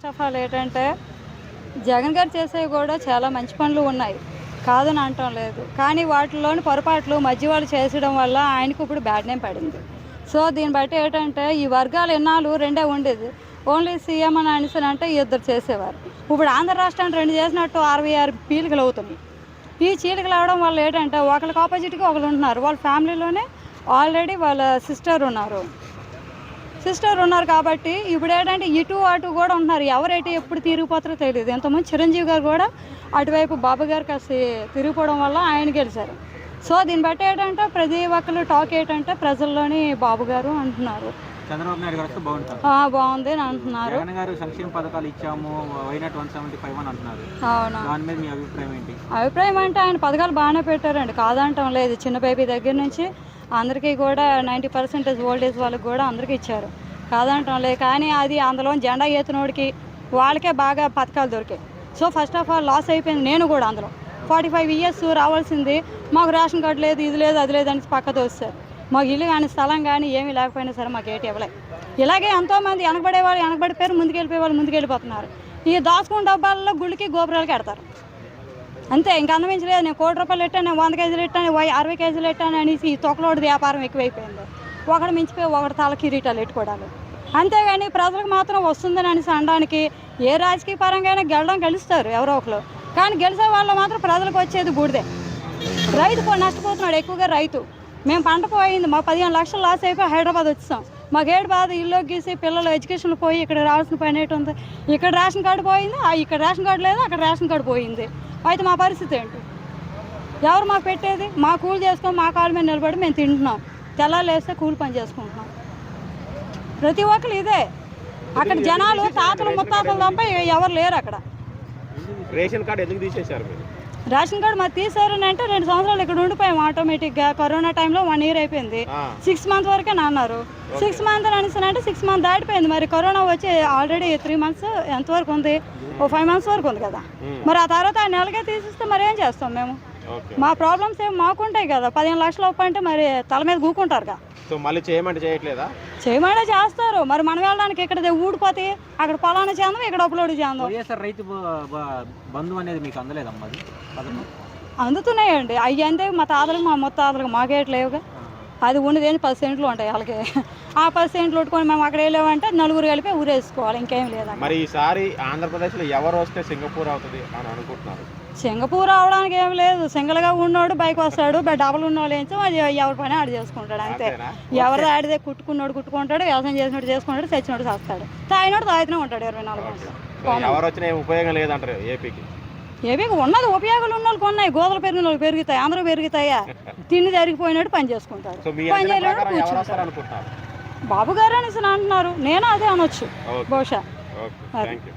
First of all ఏంటంటే జగన్ గారు చేసేవి కూడా చాలా మంచి పనులు ఉన్నాయి, కాదని అనటం లేదు. కానీ వాటిలోని పొరపాట్లు మధ్య వాళ్ళు చేసడం వల్ల ఆయనకు ఇప్పుడు బ్యాడ్ నేమ్ పడింది. సో దీన్ని బట్టి ఏంటంటే ఈ వర్గాలు ఎన్నాళ్ళు రెండే ఉండేది, ఓన్లీ సీఎం అని అంటే ఇద్దరు చేసేవారు. ఇప్పుడు ఆంధ్ర రాష్ట్రాన్ని రెండు చేసినట్టు 66 పీలికలు అవుతున్నాయి. ఈ చీలికలు అవడం వల్ల ఏంటంటే ఒకరికి ఆపోజిట్గా ఒకరు ఉంటున్నారు. వాళ్ళ ఫ్యామిలీలోనే ఆల్రెడీ వాళ్ళ సిస్టర్ ఉన్నారు కాబట్టి ఇప్పుడు ఏంటంటే ఇటు అటు కూడా ఉంటున్నారు. ఎవరైతే ఎప్పుడు తిరిగిపోతారో తెలియదు. ఇంతకుముందు చిరంజీవి గారు కూడా అటువైపు బాబు గారు కాస్త తిరిగిపోవడం వల్ల ఆయన గెలిచారు. సో దీన్ని బట్టి ఏంటంటే ప్రతి ఒక్కరు టాక్ ఏంటంటే ప్రజల్లోని బాబు గారు అంటున్నారు, చంద్రబాబు నాయుడు గారు వస్తే బాగుంటుంది, బాగుంది అని అంటున్నారు. జగన్ గారు సంక్షేమ పథకాలు ఇచ్చాము వైనాట్ 175 అని అంటున్నారు. అవును, దాని మీద మీ అభిప్రాయం ఏంటి? అభిప్రాయం అంటే ఆయన పథకాలు బాగానే పెట్టారండి, కాదంటం లేదు. చిన్న బేబీ దగ్గర నుంచి అందరికీ కూడా 90% ఓల్డేజ్ వాళ్ళకి కూడా అందరికీ ఇచ్చారు, కాదంటం లేదు. కానీ అది అందులో జెండా ఎత్తినోడికి వాళ్ళకే బాగా పథకాలు దొరికాయి. So first of all loss అయిపోయింది. నేను కూడా అందులో 45 ఇయర్స్ రావాల్సింది మాకు రేషన్ కార్డు లేదు, ఇది లేదు, అది లేదు అని పక్కతో వస్తారు. మాకు ఇల్లు కానీ స్థలం కానీ ఏమీ లేకపోయినా సరే మాకు ఏటి ఇవ్వలేదు. ఇలాగే ఎంతోమంది వెనకబడిపోయారు, ముందుకెళ్ళిపోయే వాళ్ళు ముందుకెళ్ళిపోతున్నారు. ఈ దాచుకున్న డబ్బాలలో గుళ్ళకి గోపురాలకి ఎడతారు అంతే, ఇంకా అందమించలేదు. నేను 1 కోటి రూపాయలు పెట్టాను, నేను 100 కేజీలు పెట్టాను, 60 కేజీలు పెట్టాను అనేసి ఈ తొక్కలోడి వ్యాపారం ఎక్కువైపోయింది. ఒకటి మించిపోయి ఒకటి తల కిరీటాలు పెట్టుకోవడాలు. అంతేగాని ప్రజలకు మాత్రం వస్తుందని అనేసి అనడానికి ఏ రాజకీయ పరంగా గెలుస్తారు ఎవరో ఒకరు, కానీ గెలిచే వాళ్ళు మాత్రం ప్రజలకు వచ్చేది బూడిదే. రైతు నష్టపోతున్నాడు ఎక్కువగా. రైతు మేము పంట పోయింది, మా 15 లక్షలు లాస్ అయిపోయి హైదరాబాద్ వచ్చాం. మాకు ఏడు బాధ, ఇల్లు గీసి పిల్లలు ఎడ్యుకేషన్లు పోయి ఇక్కడ రావాల్సిన పని ఏంటి ఉంది. ఇక్కడ రేషన్ కార్డు పోయింది, ఇక్కడ రేషన్ కార్డు లేదు, అక్కడ రేషన్ కార్డు పోయింది. అయితే మా పరిస్థితి ఏంటి? ఎవరు మాకు పెట్టేది? మా కూలి చేసుకొని మా కాళ్ళ మీద నిలబడి మేము తింటున్నాం. తెల్లాలు వేస్తే కూలి పని చేసుకుంటున్నాం. ప్రతి ఒక్కరు ఇదే. అక్కడ జనాలు తాతలు ముత్తాతలు తప్ప ఎవరు లేరు అక్కడ. రేషన్ కార్డు ఎందుకు తీసేశారు మీరు? రేషన్ కార్డు మరి తీసారని అంటే 2 సంవత్సరాలు ఇక్కడ ఉండిపోయాం ఆటోమేటిక్గా. కరోనా టైంలో 1 ఇయర్ అయిపోయింది. 6 మంత్స్ వరకే అన్నారు. 6 మంత్ అంటే 6 మంత్ దాటిపోయింది. మరి కరోనా వచ్చి ఆల్రెడీ 3 మంత్స్ ఎంతవరకు ఉంది, 5 మంత్స్ వరకు ఉంది కదా. మరి ఆ తర్వాత ఆ నెలకే తీసిస్తే మరి ఏం చేస్తాం మేము? మా ప్రాబ్లమ్స్ ఏమి మాకుంటాయి కదా. 15 లక్షలు అప్పు అంటే మరి తల మీద కూకుంటారు కదా. సో మళ్ళీ చేయమంటే చేయట్లేదా? చేయమంటే చేస్తారు. మరి మనం వెళ్ళడానికి ఇక్కడ ఊడిపోతే అక్కడ పలానా చేద్దాం, ఇక్కడ అప్లోడ్ చేద్దాం. రైతు బంధు అనేది మీకు అందలేదమ్మా? అందుతున్నాయండి అవి. అంతే మా తాతలకు మా ముత్తాతలకు మాకేట్లేవుగా. అది ఉండేది 10 సెంట్లు ఉంటాయి వాళ్ళకి. ఆ 10 సెంట్లు కొట్టుకొని మేము అక్కడ వెళ్ళామంటే నలుగురు కలిపి ఊరేసుకోవాలి, ఇంకేం లేదు. మరి ఈసారి ఆంధ్రప్రదేశ్లో ఎవరు వస్తే సింగపూర్ అవుతుంది అని అనుకుంటున్నారు? సింగపూర్ అవడానికి ఏం లేదు. సింగిల్గా ఉన్నోడు బైక్ వస్తాడు, డబుల్ ఉన్నోళ్ళు ఏంచో ఎవరి పని ఆడు చేసుకుంటాడు అంతే. ఎవరిది ఆడితే కుట్టుకున్నాడు కుట్టుకుంటాడు, వ్యవసాయం చేసినట్టు చేసుకుంటాడు, చచ్చినోడు చేస్తాడు, తాగినోడు తాగుతూనే ఉంటాడు 24 గంటలు. ఎవరు వచ్చినా ఉపయోగం లేదంటారు ఏపీకి? ఏపీకి ఉన్నది ఉపయోగాలు ఉన్న వాళ్ళకి ఉన్నాయి. గోదలు పెరిగిన వాళ్ళు పెరుగుతాయి, అందరూ పెరుగుతాయా? తిండి జరిగిపోయినట్టు పని చేసుకుంటాడు, పని చేయలేడు కూర్చుంటాడు. బాబు గారు అనేసి అంటున్నారు, నేను అదే అనొచ్చు బహుశా. ఓకే.